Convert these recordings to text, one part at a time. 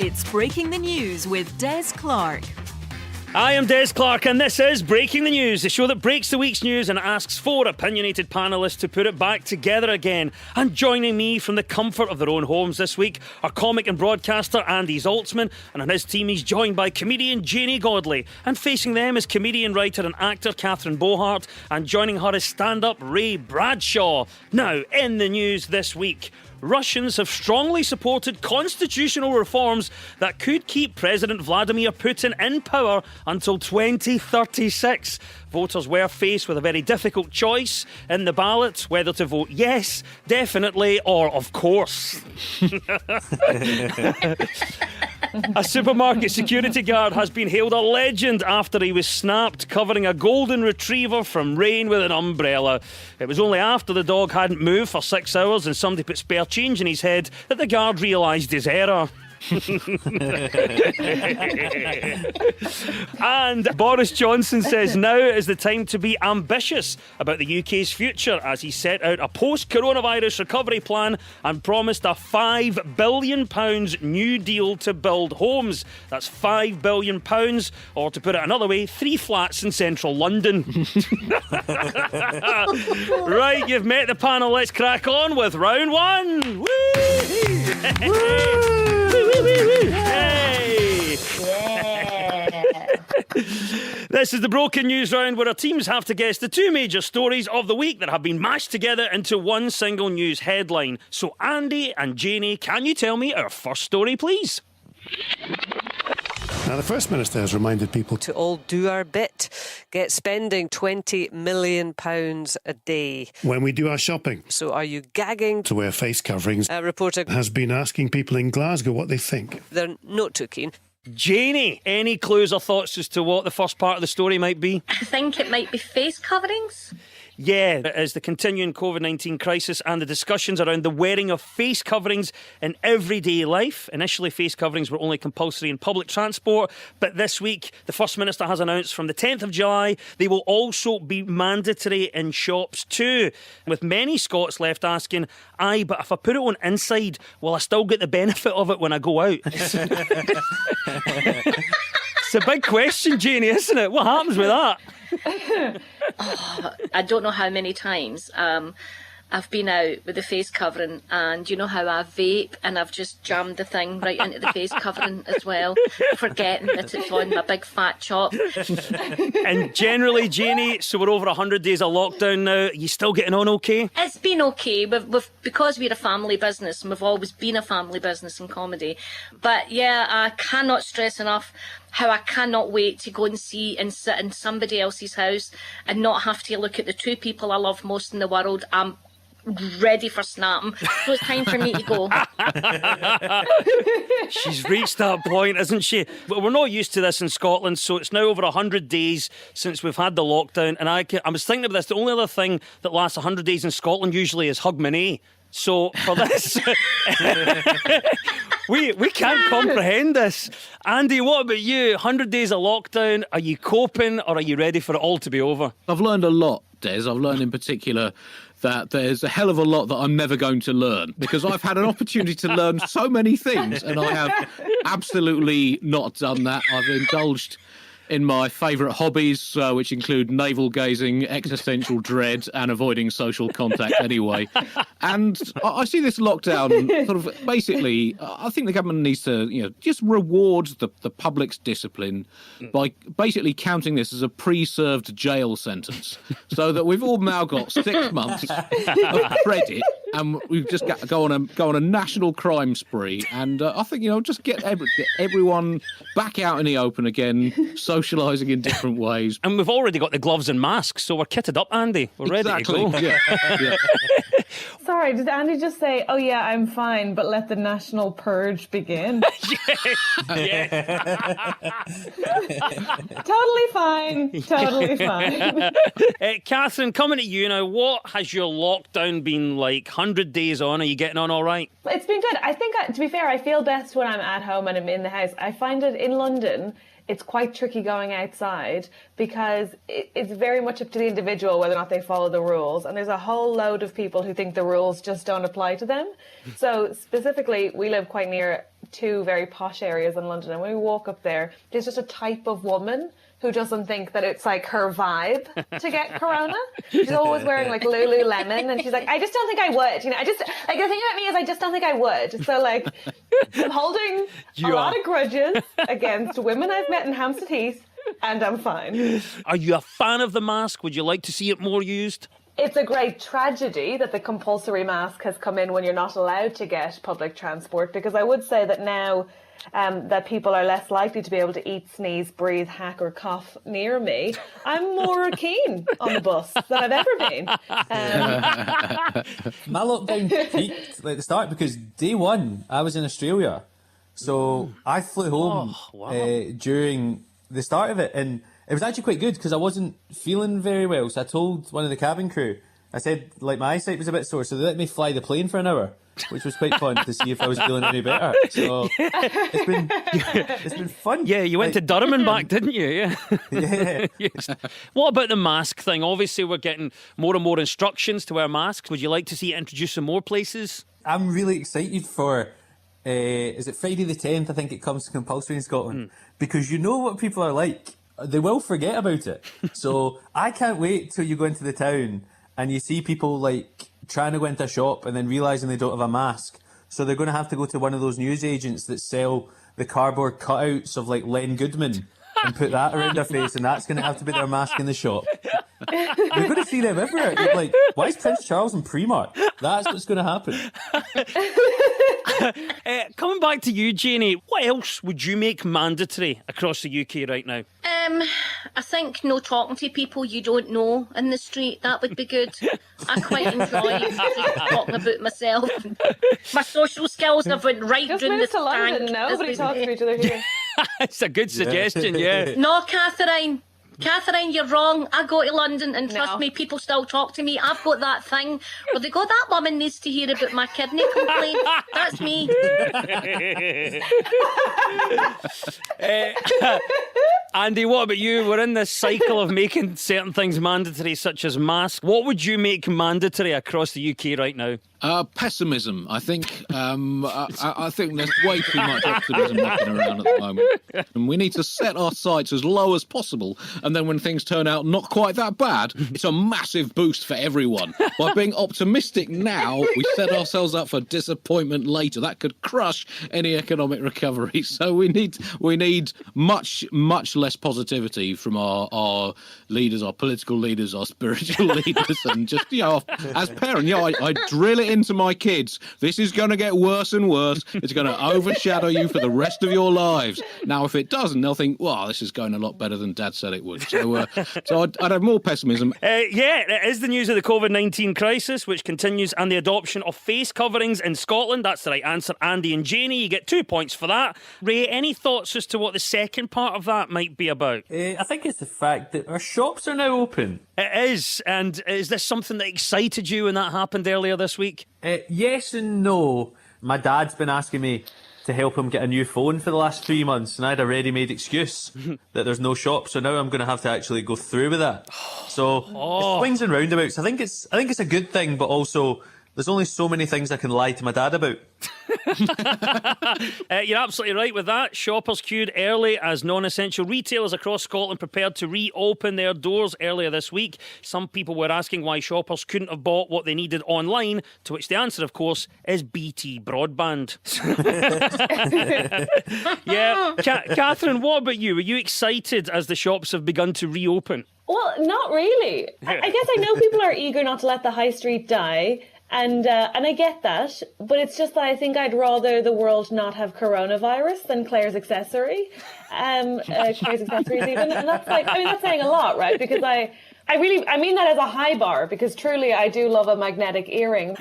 It's Breaking the News with Des Clark. I am Des Clark and this is Breaking the News, the show that breaks the week's news and asks four opinionated panellists to put it back together again. And joining me from the comfort of their own homes this week are comic and broadcaster Andy Zaltzman, and on his team he's joined by comedian Janie Godley, and facing them is comedian, writer and actor Catherine Bohart, and joining her is stand-up Ray Bradshaw. Now, in the news this week, Russians have strongly supported constitutional reforms that could keep President Vladimir Putin in power until 2036. Voters were faced with a very difficult choice in the ballot, whether to vote yes, definitely, or of course. A supermarket security guard has been hailed a legend after he was snapped covering a golden retriever from rain with an umbrella. It was only after the dog hadn't moved for 6 hours and somebody put spare change in his head that the guard realised his error. And Boris Johnson says now is the time to be ambitious about the UK's future as he set out a post-coronavirus recovery plan and promised a £5 billion new deal to build homes. That's £5 billion, or to put it another way, 3 flats in central London. Right, you've met the panel. Let's crack on with round one. Woo! Hey! Yeah. This is the Broken News round where our teams have to guess the 2 major stories of the week that have been mashed together into one single news headline. So Andy and Janie, can you tell me our first story, please? Now, the First Minister has reminded people to all do our bit, get spending £20 million a day. when we do our shopping So are you gagging? to wear face coverings. A reporter, Has been asking people in Glasgow what they think. they're not too keen. Janie, any clues or thoughts as to what the first part of the story might be? I think it might be face coverings. Yeah, it is the continuing COVID-19 crisis and the discussions around the wearing of face coverings in everyday life. Initially, face coverings were only compulsory in public transport, but this week, the First Minister has announced from the 10th of July, they will also be mandatory in shops too. With many Scots left asking, aye, but if I put it on inside, will I still get the benefit of it when I go out? It's a big question, Janie, isn't it? What happens with that? I don't know how many times I've been out with the face covering, and you know how I vape and I've just jammed the thing right into the face covering as well, forgetting that it's on my big fat chop. And generally, Janie, so we're over 100 days of lockdown now. Are you still getting on okay? It's been okay, because we're a family business, and we've always been a family business in comedy. But yeah, I cannot stress enough how I cannot wait to go and see and sit in somebody else's house and not have to look at the 2 people I love most in the world. I'm ready for snapping. So it's time for me to go. She's reached that point, isn't she? But we're not used to this in Scotland, so it's now over 100 days since we've had the lockdown. And I was thinking of this, the only other thing that lasts 100 days in Scotland usually is Hogmanay. So for this, we can't comprehend this. Andy, what about you? 100 days of lockdown, are you coping or are you ready for it all to be over? I've learned a lot, Des. I've learned in particular that there's a hell of a lot that I'm never going to learn, because I've had an opportunity to learn so many things and I have absolutely not done that. I've indulged in my favourite hobbies, which include navel gazing, existential dread, and avoiding social contact anyway. And I see this lockdown sort of basically, I think the government needs to, just reward the public's discipline by basically counting this as a pre-served jail sentence, so that we've all now got 6 months of credit, and we've just got to go on a national crime spree. And I think just get everyone back out in the open again, socialising in different ways. And we've already got the gloves and masks, so we're kitted up, Andy. We're ready to go. Yeah. Sorry, did Andy just say, oh yeah, I'm fine, but let the national purge begin? Yeah. Totally fine. Totally fine. Catherine, coming to you now, what has your lockdown been like? 100 days on, are you getting on all right? It's been good. I think, to be fair, I feel best when I'm at home and I'm in the house. I find it in London, it's quite tricky going outside because it's very much up to the individual whether or not they follow the rules. And there's a whole load of people who think the rules just don't apply to them. So specifically, we live quite near two very posh areas in London, and when we walk up there, there's just a type of woman who doesn't think that it's like her vibe to get corona. She's always wearing like Lululemon, and she's like, I just don't think I would. You know, I just like the thing about me is I just don't think I would. So like, I'm holding a lot of grudges against women I've met in Hampstead Heath, and I'm fine. Are you a fan of the mask? Would you like to see it more used? It's a great tragedy that the compulsory mask has come in when you're not allowed to get public transport, because I would say that now that people are less likely to be able to eat, sneeze, breathe, hack or cough near me, I'm more keen on the bus than I've ever been. My lockdown peaked at the start because day one I was in Australia. So I flew home during the start of it, and it was actually quite good because I wasn't feeling very well. So I told one of the cabin crew, I said like my eyesight was a bit sore, so they let me fly the plane for an hour, which was quite fun to see if I was feeling any better. So it's been fun. Yeah, you went to Durham and back, didn't you? Yeah. Yeah. Yes. What about the mask thing? Obviously, we're getting more and more instructions to wear masks. Would you like to see it introduced in more places? I'm really excited for, is it Friday the 10th, I think it comes to compulsory in Scotland, because you know what people are like. They will forget about it. So I can't wait till you go into the town and you see people like trying to go into a shop and then realising they don't have a mask. So they're going to have to go to one of those newsagents that sell the cardboard cutouts of like Len Goodman and put that around their face, and that's going to have to be their mask in the shop. You're going to see them everywhere. You're like, why is Prince Charles in Primark? That's what's going to happen. Coming back to you, Janie, what else would you make mandatory across the UK right now? I think no talking to people you don't know in the street. That would be good. I quite enjoy just talking about myself. My social skills have went right Just down the moved to London. tank. Nobody talks to each other here. It's a good suggestion, yeah. No, Catherine, you're wrong. I go to London and trust No. me, people still talk to me. I've got that thing where they go, that woman needs to hear about my kidney complaint. That's me. Andy, what about you? We're in this cycle of making certain things mandatory, such as masks. What would you make mandatory across the UK right now? Pessimism. I think I think there's way too much optimism knocking around at the moment, and we need to set our sights as low as possible. And then when things turn out not quite that bad, it's a massive boost for everyone. By being optimistic now, we set ourselves up for disappointment later. That could crush any economic recovery. So we need much less positivity from our leaders, our political leaders, our spiritual leaders, and just as parents, I drill it into my kids. This is going to get worse and worse. It's going to overshadow you for the rest of your lives. Now, if it doesn't, they'll think, well, this is going a lot better than Dad said it would. So I'd have more pessimism. Yeah, it is the news of the COVID-19 crisis, which continues, and the adoption of face coverings in Scotland. That's the right answer, Andy and Janie. You get 2 points for that. Ray, any thoughts as to what the second part of that might be about? I think it's the fact that our shops are now open. It is, and is this something that excited you when that happened earlier this week? Yes and no. My dad's been asking me to help him get a new phone for the last 3 months, and I had a ready-made excuse that there's no shop, so now I'm going to have to actually go through with that. So it swings and roundabouts. I think it's a good thing, but also there's only so many things I can lie to my dad about. You're absolutely right with that. Shoppers queued early as non-essential retailers across Scotland prepared to reopen their doors earlier this week. Some people were asking why shoppers couldn't have bought what they needed online, to which the answer, of course, is BT broadband. Yeah. Catherine, what about you? Were you excited as the shops have begun to reopen? Well, not really. I guess I know people are eager not to let the high street die. And I get that, but it's just that I think I'd rather the world not have coronavirus than Claire's accessory, Claire's accessories even, and that's that's saying a lot, right? Because I mean that as a high bar, because truly I do love a magnetic earring.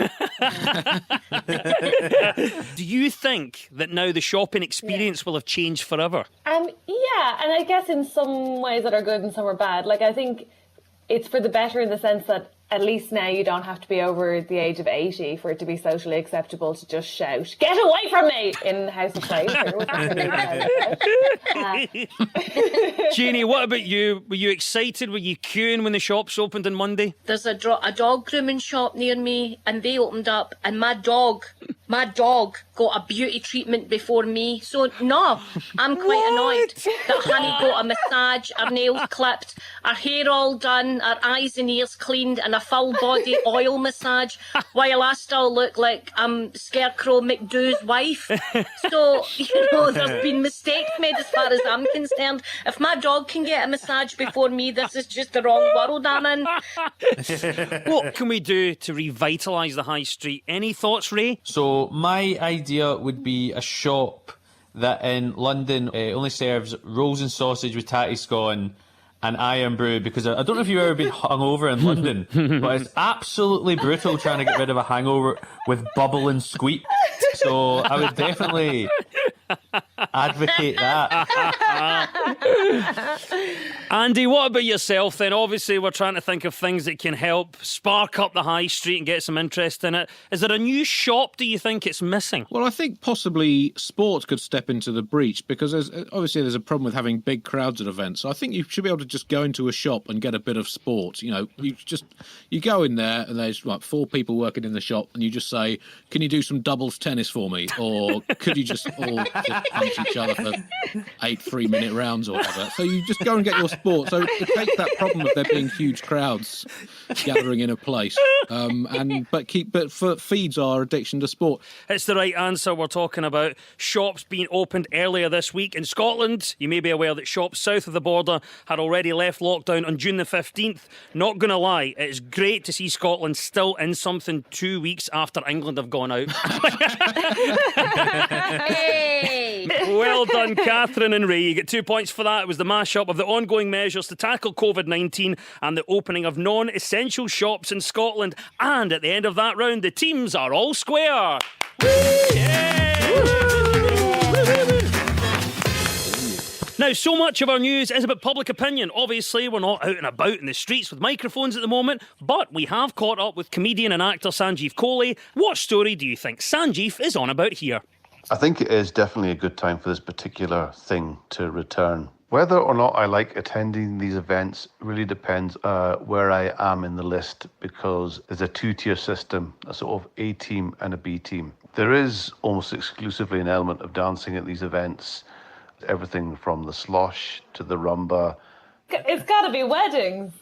Do you think that now the shopping experience will have changed forever? Yeah, and I guess in some ways that are good and some are bad. Like, I think it's for the better in the sense that at least now you don't have to be over the age of 80 for it to be socially acceptable to just shout, "Get away from me!" in House of Play. Jeannie, what about you? Were you excited? Were you queuing when the shops opened on Monday? There's a dog grooming shop near me, and they opened up, and my dog my dog got a beauty treatment before me. So, no, I'm quite annoyed that Honey got a massage, her nails clipped, her hair all done, her eyes and ears cleaned, and a full body oil massage, while I still look like I'm Scarecrow McDoo's wife. So, there's been mistakes made as far as I'm concerned. If my dog can get a massage before me, this is just the wrong world I'm in. What can we do to revitalise the high street? Any thoughts, Ray? So my idea would be a shop that in London only serves rolls and sausage with tatty scone and iron brew, because I don't know if you've ever been hungover in London, but it's absolutely brutal trying to get rid of a hangover with bubble and squeak. So I would definitely advocate that. Andy, what about yourself then? Obviously, we're trying to think of things that can help spark up the high street and get some interest in it. Is there a new shop, do you think, it's missing? Well, I think possibly sport could step into the breach, because there's a problem with having big crowds at events. So I think you should be able to just go into a shop and get a bit of sport. You go in there and there's 4 people working in the shop, and you just say, "Can you do some doubles tennis for me?" Or could you just all just punch each other for 8 3-minute rounds or whatever? So you just go and get your sport. So to take that problem of there being huge crowds gathering in a place, but feeds our addiction to sport. It's the right answer. We're talking about shops being opened earlier this week in Scotland. You may be aware that shops south of the border had already left lockdown on June the 15th. Not going to lie, it's great to see Scotland still in something 2 weeks after England have gone out. Hey! Well done, Catherine and Ray. You get 2 points for that. It was the mashup of the ongoing measures to tackle COVID-19 and the opening of non-essential shops in Scotland. And at the end of that round, the teams are all square. Now, so much of our news is about public opinion. Obviously, we're not out and about in the streets with microphones at the moment, but we have caught up with comedian and actor Sanjeev Kohli. What story do you think Sanjeev is on about here? I think it is definitely a good time for this particular thing to return. Whether or not I like attending these events really depends where I am in the list, because there's a 2-tier system, a sort of A team and a B team. There is almost exclusively an element of dancing at these events. Everything from the slosh to the rumba. It's got to be weddings.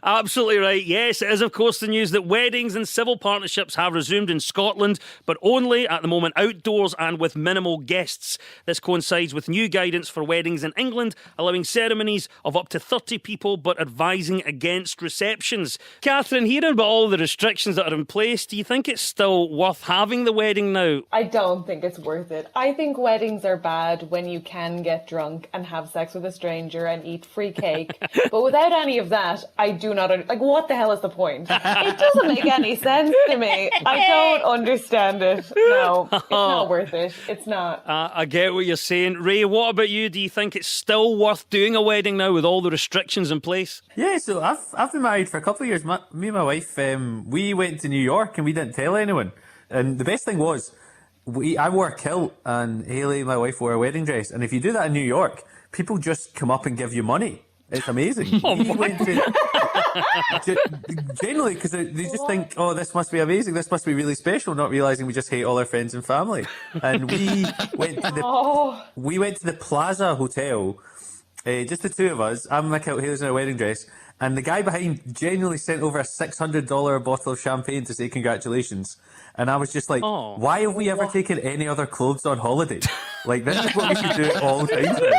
Absolutely right. Yes, it is, of course, the news that weddings and civil partnerships have resumed in Scotland, but only at the moment outdoors and with minimal guests. This coincides with new guidance for weddings in England, allowing ceremonies of up to 30 people, but advising against receptions. Catherine, hearing about all the restrictions that are in place, do you think it's still worth having the wedding now? I don't think it's worth it. I think weddings are bad when you can get drunk and have sex with a stranger and eat free cake. But without any of that, I do not... what the hell is the point? It doesn't make any sense to me. I don't understand it. No, it's not worth it. It's not. I get what you're saying. Ray, what about you? Do you think it's still worth doing a wedding now with all the restrictions in place? Yeah, so I've been married for a couple of years. Me and my wife, we went to New York and we didn't tell anyone. And the best thing was, I wore a kilt and Hayley, my wife, wore a wedding dress. And if you do that in New York, people just come up and give you money. It's amazing. Generally, because they just think, oh, this must be amazing, this must be really special, not realising we just hate all our friends and family. And we went to the Plaza Hotel, just the 2 of us. I'm in my kilt, Hayley's in a wedding dress. And the guy behind genuinely sent over a $600 bottle of champagne to say congratulations. And I was just like, why have we ever taken any other clothes on holiday? Like, this is what we should do all the time now.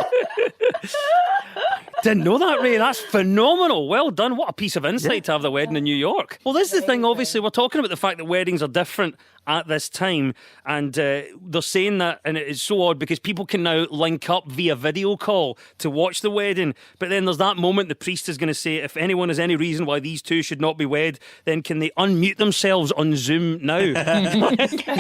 Didn't know that, Ray. That's phenomenal. Well done. What a piece of insight to have the wedding in New York. Well, this is the thing. Obviously, we're talking about the fact that weddings are different at this time. And they're saying that, and it is so odd because people can now link up via video call to watch the wedding. But then there's that moment the priest is going to say, if anyone has any reason why these two should not be wed, then can they unmute themselves on Zoom now? It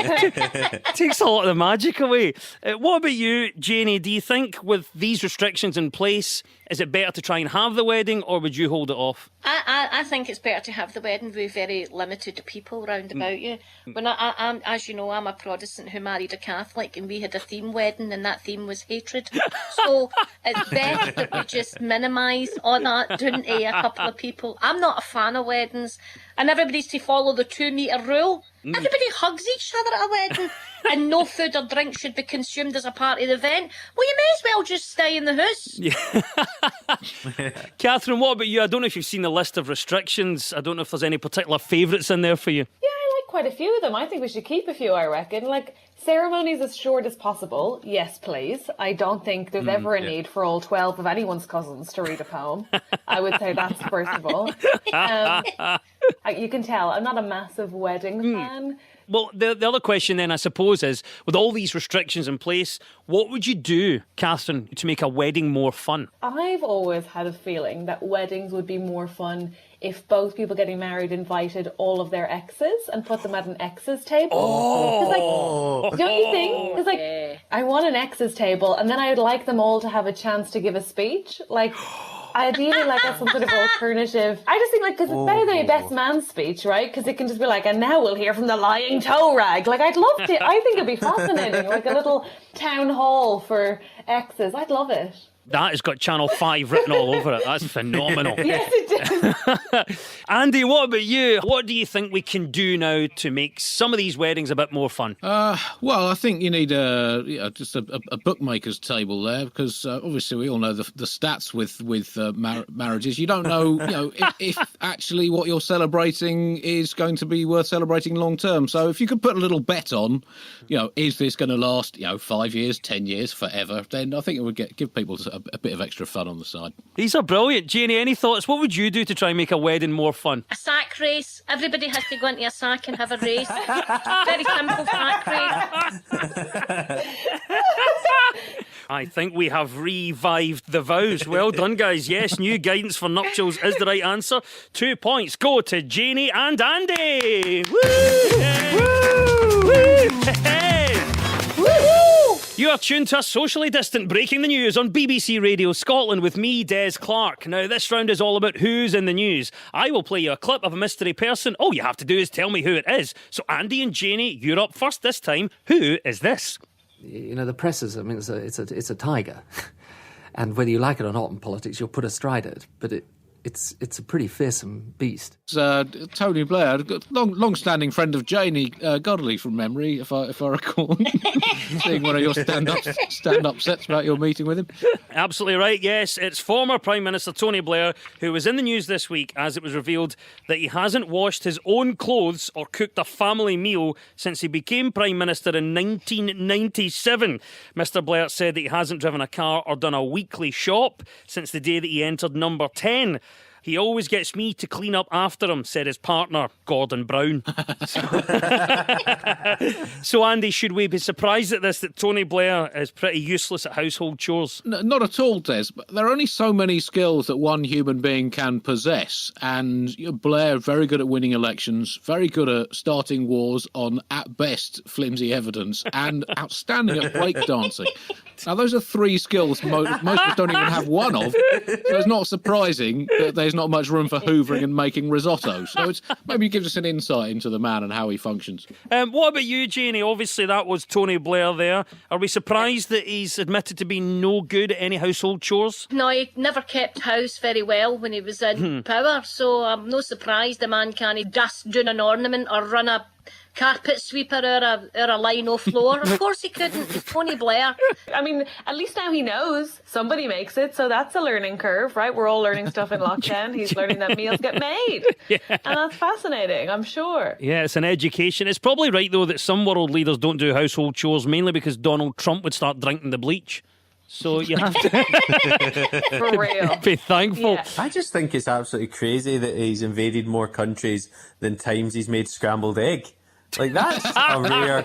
takes a lot of the magic away. What about you, Janie? Do you think with these restrictions in place, is it better to try and have the wedding, or would you hold it off? I think it's better to have the wedding with very limited people round about you. When I'm, as you know, I'm a Protestant who married a Catholic, and we had a theme wedding, and that theme was hatred. So it's best that we just minimise all that, doing a couple of people. I'm not a fan of weddings, and everybody's to follow the 2 metre rule. Everybody hugs each other at a wedding, and no food or drink should be consumed as a part of the event. Well, you may as well just stay in the house. Catherine, what about you? I don't know if you've seen the list of restrictions. I don't know if there's any particular favourites in there for you. Yeah, I like quite a few of them. I think we should keep a few, I reckon. Like, ceremonies as short as possible. Yes, please. I don't think there's ever a need for all 12 of anyone's cousins to read a poem. I would say that's first of all. You can tell I'm not a massive wedding fan. Well, the other question then, I suppose, is with all these restrictions in place, what would you do, Catherine, to make a wedding more fun? I've always had a feeling that weddings would be more fun if both people getting married invited all of their exes and put them at an exes table. Oh! Don't you think? Because, like, I want an exes table, and then I'd like them all to have a chance to give a speech. Like, ideally, like, as some sort of alternative. I just think, like, because it's better than a best man speech, right? Because it can just be like, and now we'll hear from the lying toe rag. Like, I'd love to. I think it'd be fascinating. Like a little town hall for exes. I'd love it. That has got Channel 5 written all over it. That's phenomenal. Yes, it does. Andy, what about you? What do you think we can do now to make some of these weddings a bit more fun? Well, I think you need just a bookmaker's table there, because obviously we all know the stats with marriages. You don't know, if actually what you're celebrating is going to be worth celebrating long term. So if you could put a little bet on, is this going to last, 5 years, 10 years, forever? Then I think it would give people a bit of extra fun on the side. These are brilliant. Janie, any thoughts? What would you do to try and make a wedding more fun? A sack race. Everybody has to go into a sack and have a race. Very simple sack race. I think we have revived the vows. Well done, guys. Yes, new guidance for nuptials is the right answer. 2 points go to Janie and Andy. Woo! Woo! Woo! Hey! You are tuned to a socially distant Breaking the News on BBC Radio Scotland with me, Des Clark. Now, this round is all about who's in the news. I will play you a clip of a mystery person. All you have to do is tell me who it is. So, Andy and Janie, you're up first this time. Who is this? The press is, it's a tiger. And whether you like it or not in politics, you're put astride it. But it's a pretty fearsome beast. Tony Blair, long-standing friend of Janie Godley from memory, if I recall. Seeing one of your stand-up sets about your meeting with him. Absolutely right, yes. It's former Prime Minister Tony Blair who was in the news this week as it was revealed that he hasn't washed his own clothes or cooked a family meal since he became Prime Minister in 1997. Mr Blair said that he hasn't driven a car or done a weekly shop since the day that he entered number 10. He always gets me to clean up after him, said his partner, Gordon Brown. So, Andy, should we be surprised at this, that Tony Blair is pretty useless at household chores? No, not at all, Des. But there are only so many skills that one human being can possess. And Blair, very good at winning elections, very good at starting wars on, at best, flimsy evidence, and outstanding at breakdancing. Now, those are three skills most of us don't even have one of. So it's not surprising that there's not much room for hoovering and making risotto. So it's maybe gives us an insight into the man and how he functions. What about you, Janie? Obviously, that was Tony Blair there. Are we surprised that he's admitted to be no good at any household chores? No, he never kept house very well when he was in power. So I'm no surprised the man can't dust down an ornament or run a carpet sweeper or a lino floor. Of course he couldn't. It's Tony Blair. I mean, at least now he knows somebody makes it, so that's a learning curve, right? We're all learning stuff in lockdown. He's learning that meals get made. Yeah. And that's fascinating, I'm sure. Yeah, it's an education. It's probably right, though, that some world leaders don't do household chores, mainly because Donald Trump would start drinking the bleach. So you have to For real. be thankful. Yeah. I just think it's absolutely crazy that he's invaded more countries than times he's made scrambled egg. Like, that's a rare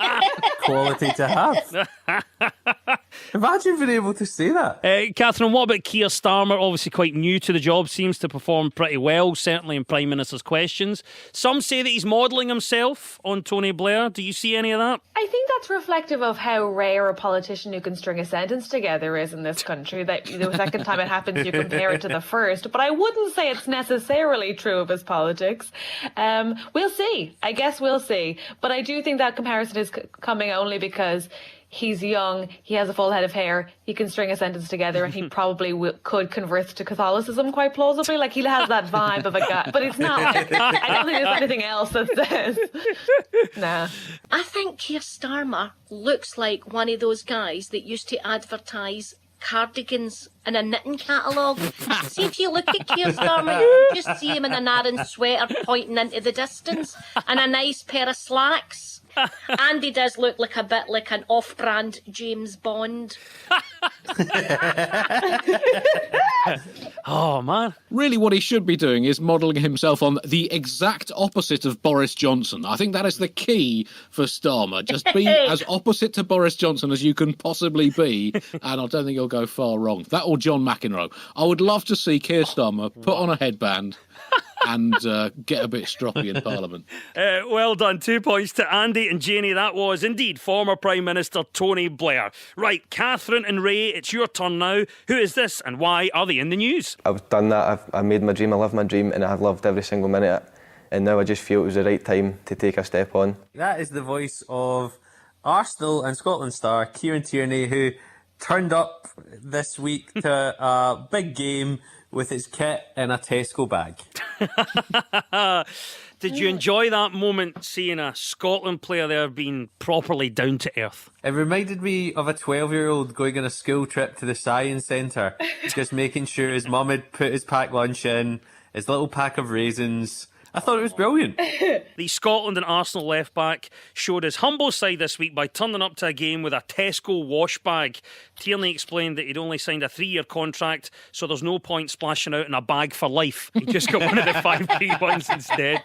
quality to have. Imagine being able to say that. Catherine, what about Keir Starmer? Obviously quite new to the job, seems to perform pretty well, certainly in Prime Minister's questions. Some say that he's modelling himself on Tony Blair. Do you see any of that? I think that's reflective of how rare a politician who can string a sentence together is in this country. That the second time it happens, you compare it to the first. But I wouldn't say it's necessarily true of his politics. We'll see. I guess we'll see. But I do think that comparison is coming only because he's young, he has a full head of hair, he can string a sentence together, and he probably could convert to Catholicism quite plausibly. Like, he has that vibe of a guy, but it's not like, I don't think there's anything else that says. Nah. I think Keir Starmer looks like one of those guys that used to advertise cardigans in a knitting catalogue. See, if you look at Keir Starmer, you just see him in an Aran sweater pointing into the distance and a nice pair of slacks. And he does look like a bit like an off-brand James Bond. Oh, man. Really, what he should be doing is modelling himself on the exact opposite of Boris Johnson. I think that is the key for Starmer. Just be as opposite to Boris Johnson as you can possibly be, and I don't think you'll go far wrong. That or John McEnroe. I would love to see Keir Starmer put on a headband and get a bit stroppy in Parliament. Well done. 2 points to Andy and Janie. That was indeed former Prime Minister Tony Blair. Right, Catherine and Ray, it's your turn now. Who is this and why are they in the news? I've done that. I made my dream. I live my dream, and I've loved every single minute of it. And now I just feel it was the right time to take a step on. That is the voice of Arsenal and Scotland star Kieran Tierney, who turned up this week to a big game with his kit in a Tesco bag. Did you enjoy that moment, seeing a Scotland player there being properly down to earth? It reminded me of a 12-year-old going on a school trip to the science centre, just making sure his mum had put his packed lunch in, his little pack of raisins. I thought it was brilliant. The Scotland and Arsenal left-back showed his humble side this week by turning up to a game with a Tesco wash bag. Tierney explained that he'd only signed a 3-year contract, so there's no point splashing out in a bag for life. He just got one of the 5p ones instead.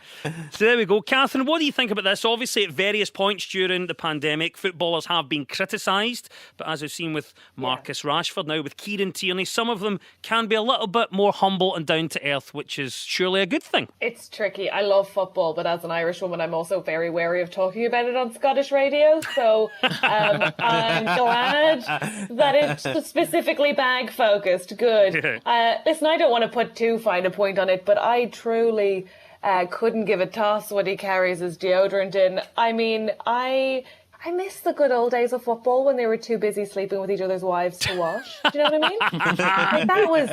So there we go. Catherine, what do you think about this? Obviously, at various points during the pandemic, footballers have been criticised, but as we've seen with Marcus Rashford, now with Kieran Tierney, some of them can be a little bit more humble and down to earth, which is surely a good thing. It's tricky. I love football, but as an Irish woman, I'm also very wary of talking about it on Scottish radio. So I'm glad that it's specifically bag focused. Good. Listen, I don't want to put too fine a point on it, but I truly couldn't give a toss what he carries his deodorant in. I mean, I miss the good old days of football when they were too busy sleeping with each other's wives to wash. Do you know what I mean? Like, that was...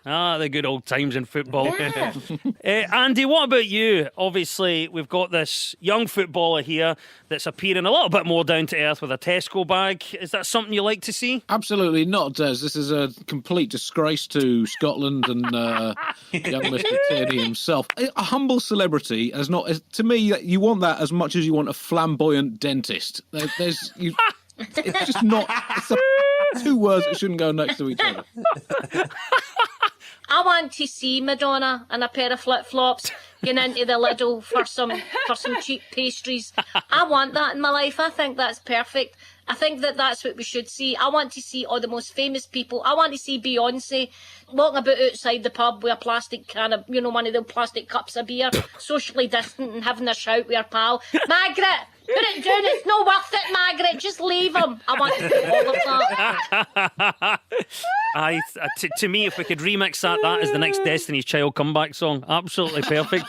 the good old times in football. Yeah. Andy, what about you? Obviously, we've got this young footballer here that's appearing a little bit more down to earth with a Tesco bag. Is that something you like to see? Absolutely not, Des. This is a complete disgrace to Scotland and young Mr. Tierney himself. A humble celebrity is not, to me, you want that as much as you want a flamboyant dentist. It's just not. It's two words that shouldn't go next to each other. I want to see Madonna in a pair of flip-flops getting into the Lidl for some cheap pastries. I want that in my life. I think that's perfect. I think that's what we should see. I want to see all the most famous people. I want to see Beyonce walking about outside the pub with a plastic can of, one of the plastic cups of beer, socially distant and having a shout with her pal. Margaret! Put it down, it's not worth it, Margaret. Just leave him. I want to do all of that. To me, if we could remix that is the next Destiny's Child comeback song. Absolutely perfect.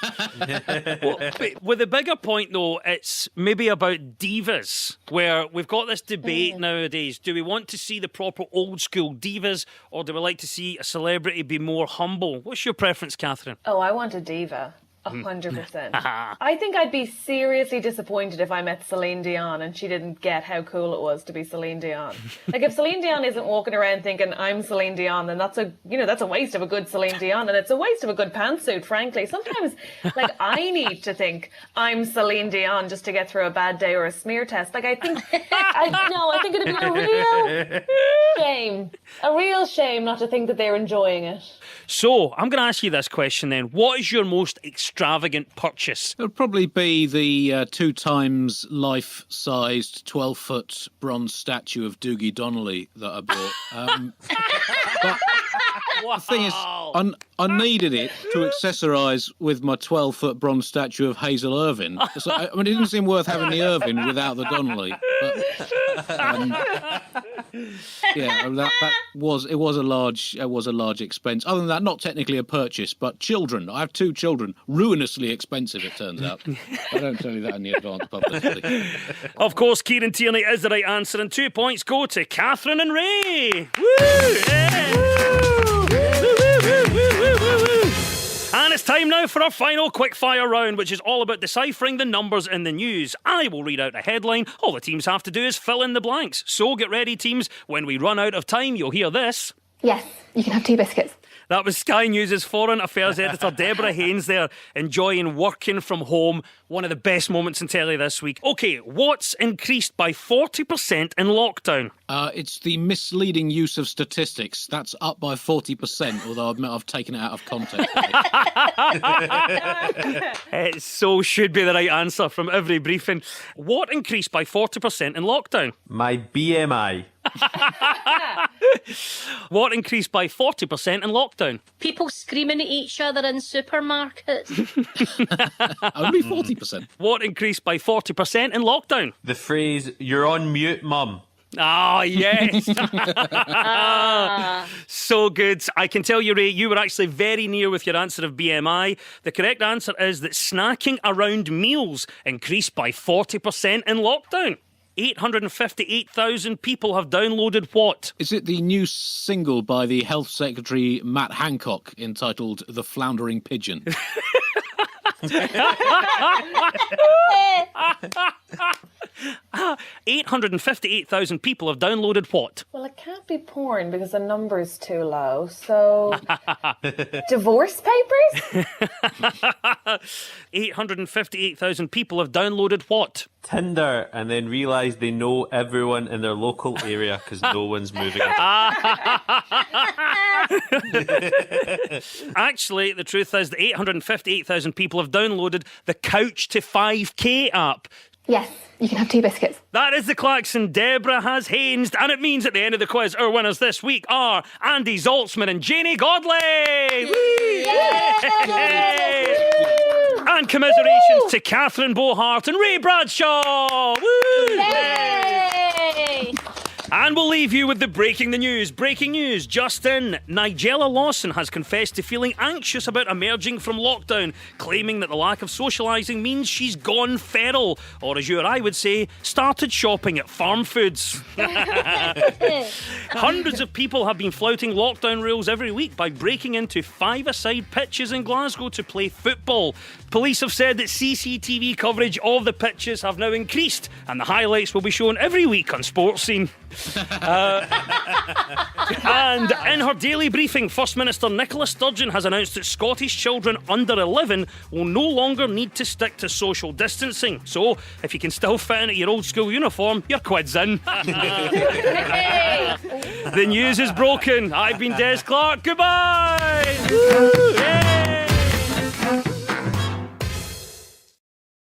With the bigger point, though, it's maybe about divas, where we've got this debate nowadays. Do we want to see the proper old school divas, or do we like to see a celebrity be more humble? What's your preference, Catherine? Oh, I want a diva. 100%. I think I'd be seriously disappointed if I met Celine Dion and she didn't get how cool it was to be Celine Dion. Like, if Celine Dion isn't walking around thinking I'm Celine Dion, then that's a waste of a good Celine Dion, and it's a waste of a good pantsuit, frankly. Sometimes, like, I need to think I'm Celine Dion just to get through a bad day or a smear test. Like, I think it'd be a real shame not to think that they're enjoying it. So, I'm going to ask you this question then. What is your most extravagant purchase? It would probably be the 2 times life-sized 12-foot bronze statue of Dougie Donnelly that I bought. But the thing is, I needed it to accessorise with my 12-foot bronze statue of Hazel Irvine. So, it didn't seem worth having the Irvine without the Donnelly. But Yeah, that was a large expense. Other than that, not technically a purchase, but children. I have 2 children, ruinously expensive. It turns out. I don't tell you that in the advance publicity. Of course, Kieran Tierney is the right answer, and 2 points go to Catherine and Ray. Woo! Yeah. Woo! Woo, woo, woo, woo, woo, woo. And it's time now for our final quickfire round, which is all about deciphering the numbers in the news. I will read out a headline. All the teams have to do is fill in the blanks. So get ready, teams. When we run out of time, you'll hear this. Yes, you can have 2 biscuits. That was Sky News' Foreign Affairs editor Deborah Haynes there, enjoying working from home. One of the best moments in telly this week. OK, what's increased by 40% in lockdown? It's the misleading use of statistics. That's up by 40%, although I admit I've taken it out of context. It so should be the right answer from every briefing. What increased by 40% in lockdown? My BMI. What increased by 40% in lockdown? People screaming at each other in supermarkets. Only 40%. What increased by 40% in lockdown? The phrase, "You're on mute, mum." Ah, yes. So good. I can tell you, Ray, you were actually very near with your answer of BMI. The correct answer is that snacking around meals increased by 40% in lockdown. 858,000 people have downloaded what? Is it the new single by the Health Secretary Matt Hancock entitled The Floundering Pigeon? 858,000 people have downloaded what? Well, it can't be porn because the number's too low. So, divorce papers? 858,000 people have downloaded what? Tinder, and then realise they know everyone in their local area because no one's moving. Actually, the truth is that 858,000 people have downloaded the Couch to 5K app. Yes, you can have 2 biscuits. That is the klaxon. Deborah has Haynes, and it means at the end of the quiz, our winners this week are Andy Zaltzman and Janie Godley. And commiserations to Catherine Bohart and Ray Bradshaw. Woo! Yay! And we'll leave you with the breaking the news. Breaking news just in. Nigella Lawson has confessed to feeling anxious about emerging from lockdown, claiming that the lack of socialising means she's gone feral, or as you or I would say, started shopping at Farm Foods. Hundreds of people have been flouting lockdown rules every week by breaking into 5-a-side pitches in Glasgow to play football. Police have said that CCTV coverage of the pitches have now increased, and the highlights will be shown every week on Sports Scene. And in her daily briefing, First Minister Nicola Sturgeon has announced that Scottish children under 11 will no longer need to stick to social distancing. So, if you can still fit into your old school uniform, your quid's in. The news is broken. I've been Des Clark. Goodbye.